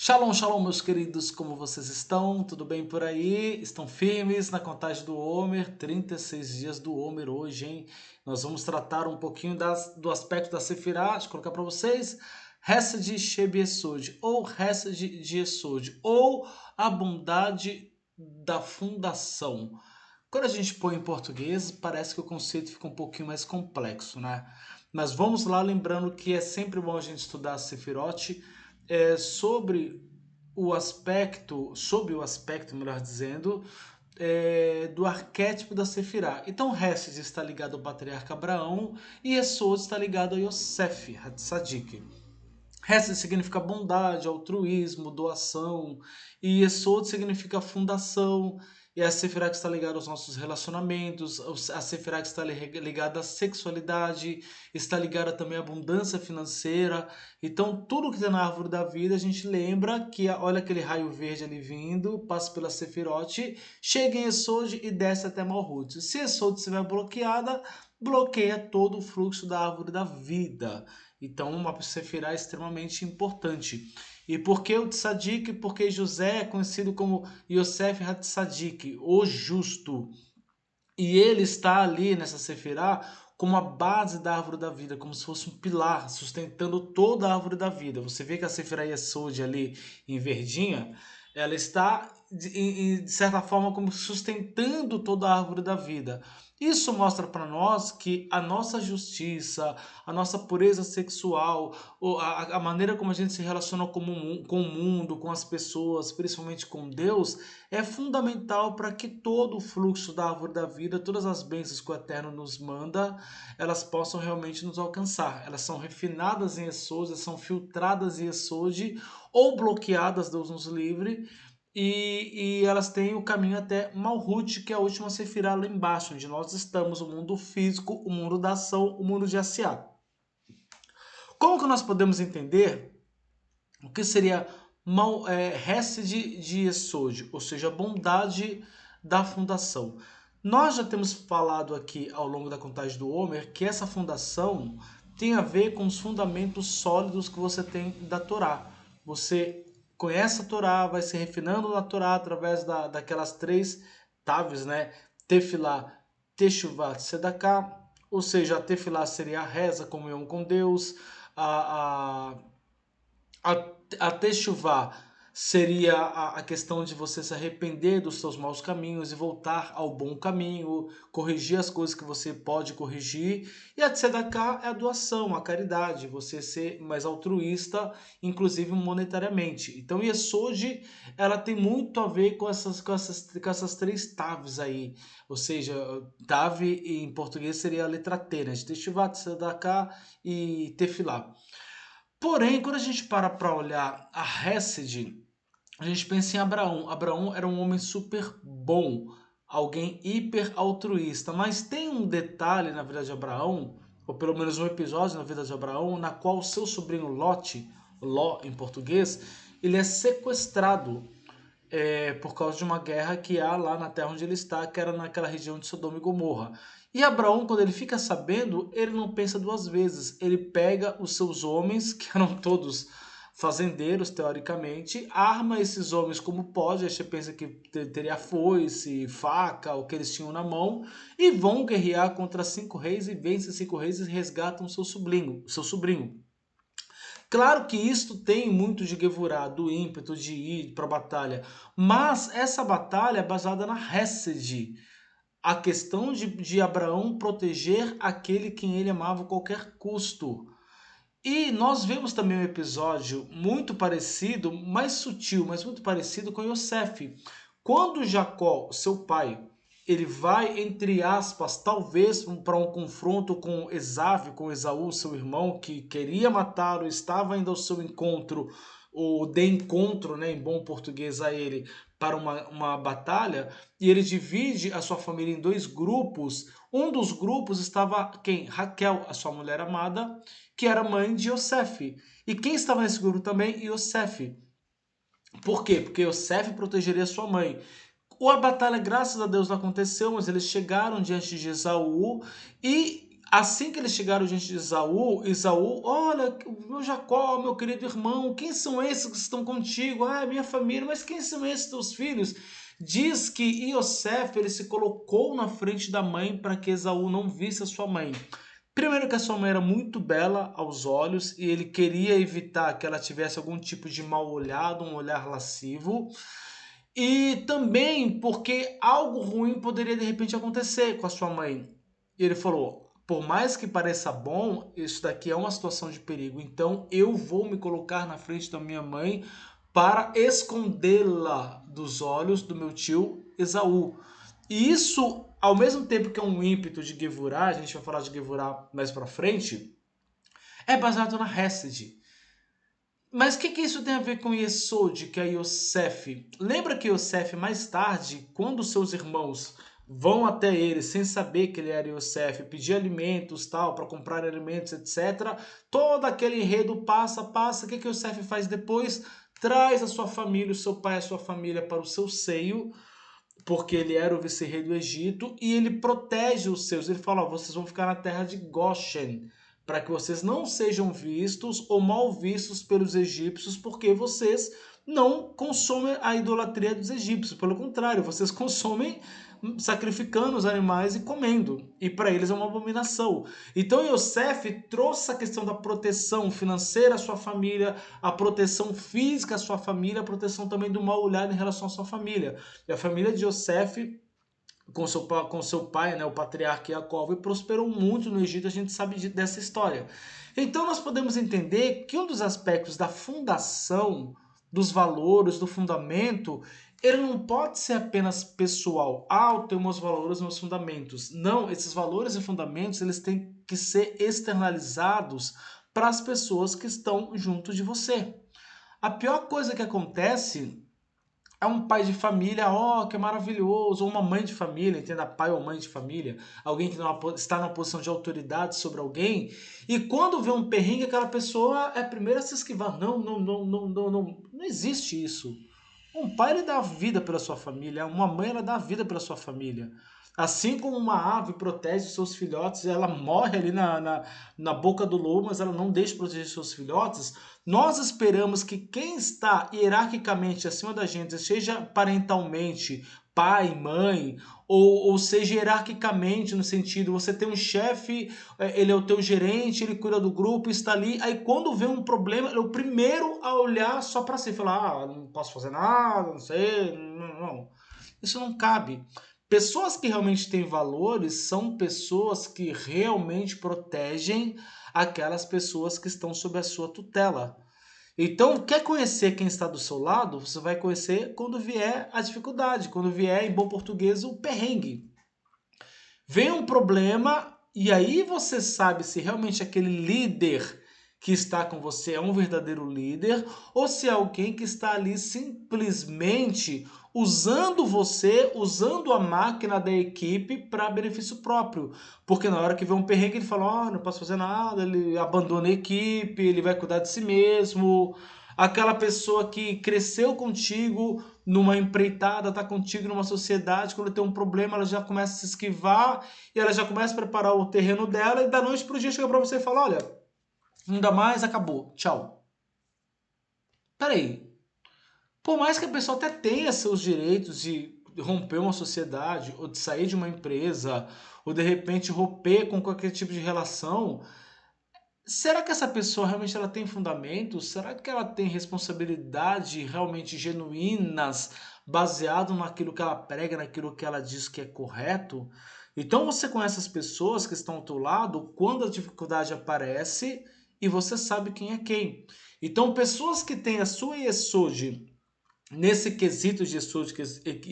Shalom, shalom, meus queridos, como vocês estão? Tudo bem por aí? Estão firmes na contagem do Homer? 36 dias do Homer hoje, hein? Nós vamos tratar um pouquinho do aspecto da Sefirá, deixa eu colocar para vocês. Hesed Sheb Yesod, ou Hesed de Yesod, ou a bondade da fundação. Quando a gente põe em português, parece que o conceito fica um pouquinho mais complexo, né? Mas vamos lá, lembrando que é sempre bom a gente estudar a Sefirot, sob o aspecto, melhor dizendo, do arquétipo da Sefirá. Então, Hesed está ligado ao patriarca Abraão e Esod está ligado a Yosef, Hatzadik. Hesed significa bondade, altruísmo, doação, e Esod significa fundação, e a Sefirah que está ligada aos nossos relacionamentos, a Sefirah que está ligada à sexualidade, está ligada também à abundância financeira. Então, tudo que tem na árvore da vida, a gente lembra que, olha aquele raio verde ali vindo, passa pela Sefirot, chega em Esod e desce até Malhut. Se Esod estiver bloqueada, bloqueia todo o fluxo da árvore da vida. Então, uma Sefirah é extremamente importante. E por que o Tzadik? Porque José é conhecido como Yosef HaTzadik, o justo. E ele está ali nessa Sefirah como a base da árvore da vida, como se fosse um pilar sustentando toda a árvore da vida. Você vê que a Sefirah Yesod ali em verdinha, ela está de certa forma como sustentando toda a árvore da vida. Isso mostra para nós que a nossa justiça, a nossa pureza sexual, a maneira como a gente se relaciona com o mundo, com as pessoas, principalmente com Deus, é fundamental para que todo o fluxo da árvore da vida, todas as bênçãos que o Eterno nos manda, elas possam realmente nos alcançar. Elas são refinadas em Esod, são filtradas em Esod, ou bloqueadas, Deus nos livre, e elas têm o caminho até Malhut, que é a última Sefirah lá embaixo, onde nós estamos, o mundo físico, o mundo da ação, o mundo de Asiá. Como que nós podemos entender o que seria Hesed de Yesod, ou seja, a bondade da fundação? Nós já temos falado aqui ao longo da contagem do Homer que essa fundação tem a ver com os fundamentos sólidos que você tem da Torá. Você conhece a Torá, vai se refinando na Torá através daquelas três taves, né? Tefilá, Teshuvá, Tzedakah, ou seja, a Tefilá seria a reza, a comunhão com Deus, a, a, a Teshuvá seria a questão de você se arrepender dos seus maus caminhos e voltar ao bom caminho, corrigir as coisas que você pode corrigir. E a Tzedakah é a doação, a caridade, você ser mais altruísta, inclusive monetariamente. Então, Yesod, ela tem muito a ver com essas três taves aí. Ou seja, tave em português seria a letra T, né? Teshuvah, Tzedakah e Tefilá. Porém, quando a gente para olhar a Hesed, a gente pensa em Abraão. Abraão era um homem super bom, alguém hiper altruísta. Mas tem um detalhe na vida de Abraão, ou pelo menos um episódio na vida de Abraão, na qual o seu sobrinho Lot, Ló em português, ele é sequestrado por causa de uma guerra que há lá na terra onde ele está, que era naquela região de Sodoma e Gomorra. E Abraão, quando ele fica sabendo, ele não pensa duas vezes. Ele pega os seus homens, que eram todos fazendeiros, teoricamente, arma esses homens como pode, aí você pensa que teria foice, faca, o que eles tinham na mão, e vão guerrear contra 5 reis e vencem 5 reis e resgatam seu sobrinho. Claro que isto tem muito de Gevurah, do ímpeto de ir para a batalha, mas essa batalha é baseada na Hesed, a questão de Abraão proteger aquele quem ele amava a qualquer custo. E nós vemos também um episódio muito parecido, mais sutil, mas muito parecido com Yosef. Quando Jacó, seu pai, ele vai, entre aspas, talvez para um confronto com Esav, com Esaú, seu irmão, que queria matá-lo, estava indo ao seu encontro, ou de encontro, né, em bom português a ele, para uma batalha, e ele divide a sua família em dois grupos. Um dos grupos estava quem? Raquel, a sua mulher amada, que era mãe de Yosef. E quem estava nesse grupo também? Yosef. Por quê? Porque Yosef protegeria sua mãe. A batalha, graças a Deus, não aconteceu, mas eles chegaram diante de Esaú e Assim que eles chegaram diante de Esaú, Esaú, olha, meu Jacó, meu querido irmão, quem são esses que estão contigo? Ah, é minha família, mas quem são esses teus filhos? Diz que Iosef, ele se colocou na frente da mãe para que Esaú não visse a sua mãe. Primeiro que a sua mãe era muito bela aos olhos e ele queria evitar que ela tivesse algum tipo de mal olhado, um olhar lascivo. E também porque algo ruim poderia de repente acontecer com a sua mãe. E ele falou: por mais que pareça bom, isso daqui é uma situação de perigo. Então eu vou me colocar na frente da minha mãe para escondê-la dos olhos do meu tio Esaú. E isso, ao mesmo tempo que é um ímpeto de Gevurah, a gente vai falar de Gevurah mais pra frente, é baseado na Hesed. Mas o que isso tem a ver com Yesod, que é Yosef? Lembra que Yosef, mais tarde, quando seus irmãos vão até ele sem saber que ele era Yosef, pedir alimentos, tal, para comprar alimentos, etc. Todo aquele enredo passa. O que Yosef faz depois? Traz a sua família, o seu pai, a sua família para o seu seio, porque ele era o vice-rei do Egito, e ele protege os seus. Ele fala: ó, vocês vão ficar na terra de Goshen, para que vocês não sejam vistos ou mal vistos pelos egípcios, porque vocês não consomem a idolatria dos egípcios. Pelo contrário, vocês consomem sacrificando os animais e comendo. E para eles é uma abominação. Então Yosef trouxe a questão da proteção financeira à sua família, a proteção física à sua família, a proteção também do mal olhado em relação à sua família. E a família de Yosef com seu pai, né, o patriarca Jacob, prosperou muito no Egito, a gente sabe dessa história. Então nós podemos entender que um dos aspectos da fundação, dos valores, do fundamento, ele não pode ser apenas pessoal. Ah, eu tenho meus valores, meus fundamentos. Não, esses valores e fundamentos, eles têm que ser externalizados para as pessoas que estão junto de você. A pior coisa que acontece é um pai de família, ó, que maravilhoso, ou uma mãe de família, entenda, pai ou mãe de família, alguém que está numa posição de autoridade sobre alguém, e quando vê um perrengue, aquela pessoa é a primeira a se esquivar. Não existe isso. Um pai, ele dá a vida pela sua família, uma mãe, ela dá a vida pela sua família. Assim como uma ave protege seus filhotes, ela morre ali na boca do lobo, mas ela não deixa de proteger seus filhotes. Nós esperamos que quem está hierarquicamente acima da gente, seja parentalmente, pai, mãe, ou seja hierarquicamente, no sentido, você tem um chefe, ele é o teu gerente, ele cuida do grupo, está ali, aí quando vê um problema, ele é o primeiro a olhar só para si, falar, ah, não posso fazer nada, não sei, não. Isso não cabe. Pessoas que realmente têm valores são pessoas que realmente protegem aquelas pessoas que estão sob a sua tutela. Então, quer conhecer quem está do seu lado? Você vai conhecer quando vier a dificuldade, quando vier, em bom português, o perrengue. Vem um problema e aí você sabe se realmente aquele líder que está com você é um verdadeiro líder ou se é alguém que está ali simplesmente usando você, usando a máquina da equipe para benefício próprio. Porque na hora que vê um perrengue ele fala, oh, não posso fazer nada, ele abandona a equipe, ele vai cuidar de si mesmo. Aquela pessoa que cresceu contigo numa empreitada, tá contigo numa sociedade, quando tem um problema, ela já começa a se esquivar e ela já começa a preparar o terreno dela e da noite pro dia chega para você e fala, olha, não dá mais, acabou, tchau. Peraí, por mais que a pessoa até tenha seus direitos de romper uma sociedade, ou de sair de uma empresa, ou de repente romper com qualquer tipo de relação, será que essa pessoa realmente ela tem fundamentos? Será que ela tem responsabilidade realmente genuínas, baseado naquilo que ela prega, naquilo que ela diz que é correto? Então você conhece as pessoas que estão ao teu lado quando a dificuldade aparece e você sabe quem é quem. Então pessoas que têm a sua Yesod nesse quesito de Yesod, que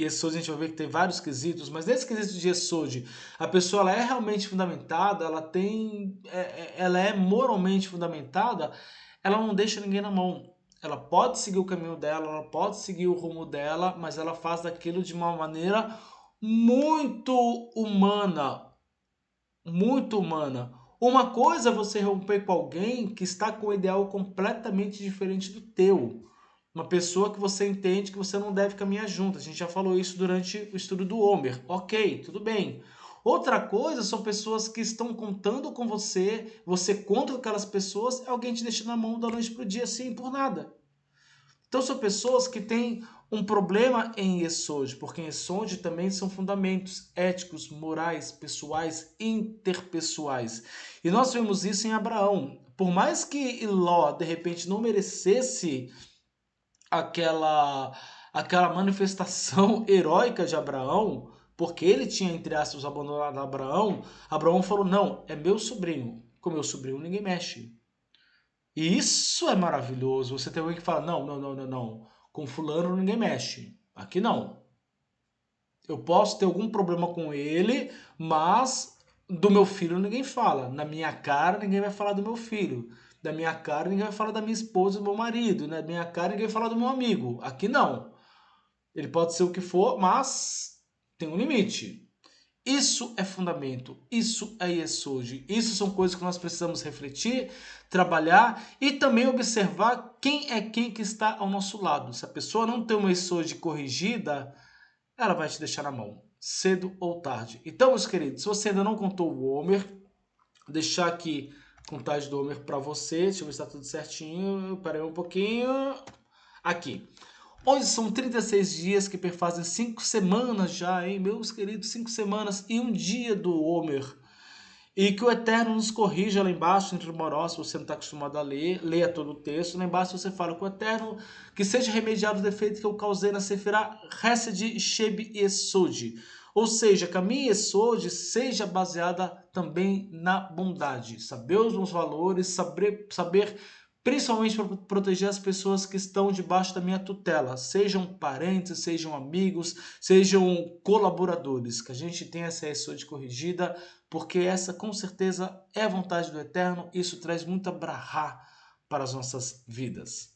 Yesod a gente vai ver que tem vários quesitos, mas nesse quesito de Yesod, a pessoa ela é realmente fundamentada, ela é moralmente fundamentada, ela não deixa ninguém na mão. Ela pode seguir o caminho dela, ela pode seguir o rumo dela, mas ela faz daquilo de uma maneira muito humana, muito humana. Uma coisa é você romper com alguém que está com um ideal completamente diferente do teu. Uma pessoa que você entende que você não deve caminhar junto. A gente já falou isso durante o estudo do Homer. Ok, tudo bem. Outra coisa são pessoas que estão contando com você, você conta com aquelas pessoas, alguém te deixa na mão da noite pro dia assim, por nada. Então são pessoas que têm um problema em Yesod, porque em Yesod também são fundamentos éticos, morais, pessoais, interpessoais. E nós vemos isso em Abraão. Por mais que Ló, de repente, não merecesse aquela manifestação heróica de Abraão, porque ele tinha, entre aspas, abandonado Abraão, Abraão falou, não, é meu sobrinho. Com meu sobrinho ninguém mexe. E isso é maravilhoso. Você tem alguém que fala, não, não, não, não, não. Com fulano ninguém mexe. Aqui não. Eu posso ter algum problema com ele, mas do meu filho ninguém fala. Na minha cara ninguém vai falar do meu filho. Da minha cara ninguém vai falar da minha esposa e do meu marido. Na minha cara ninguém vai falar do meu amigo. Aqui não. Ele pode ser o que for, mas tem um limite. Isso é fundamento, isso é Yesod. Isso são coisas que nós precisamos refletir, trabalhar e também observar quem é quem que está ao nosso lado. Se a pessoa não tem uma Yesod corrigida, ela vai te deixar na mão, cedo ou tarde. Então, meus queridos, se você ainda não contou o Homer, vou deixar aqui a contagem do Homer para você. Deixa eu ver se está tudo certinho. Parei um pouquinho. Aqui. Hoje são 36 dias que perfazem 5 semanas já, hein? Meus queridos, 5 semanas e um dia do Homer. E que o Eterno nos corrija lá embaixo, entre Moró, se você não está acostumado a ler, leia todo o texto. Lá embaixo você fala com o Eterno que seja remediado o defeito que eu causei na Sefirá Hesed, Sheb e Esod. Ou seja, que a minha Esod seja baseada também na bondade. Saber os meus valores, saber principalmente para proteger as pessoas que estão debaixo da minha tutela, sejam parentes, sejam amigos, sejam colaboradores, que a gente tenha essa Esod corrigida, porque essa com certeza é a vontade do Eterno, isso traz muita brahá para as nossas vidas.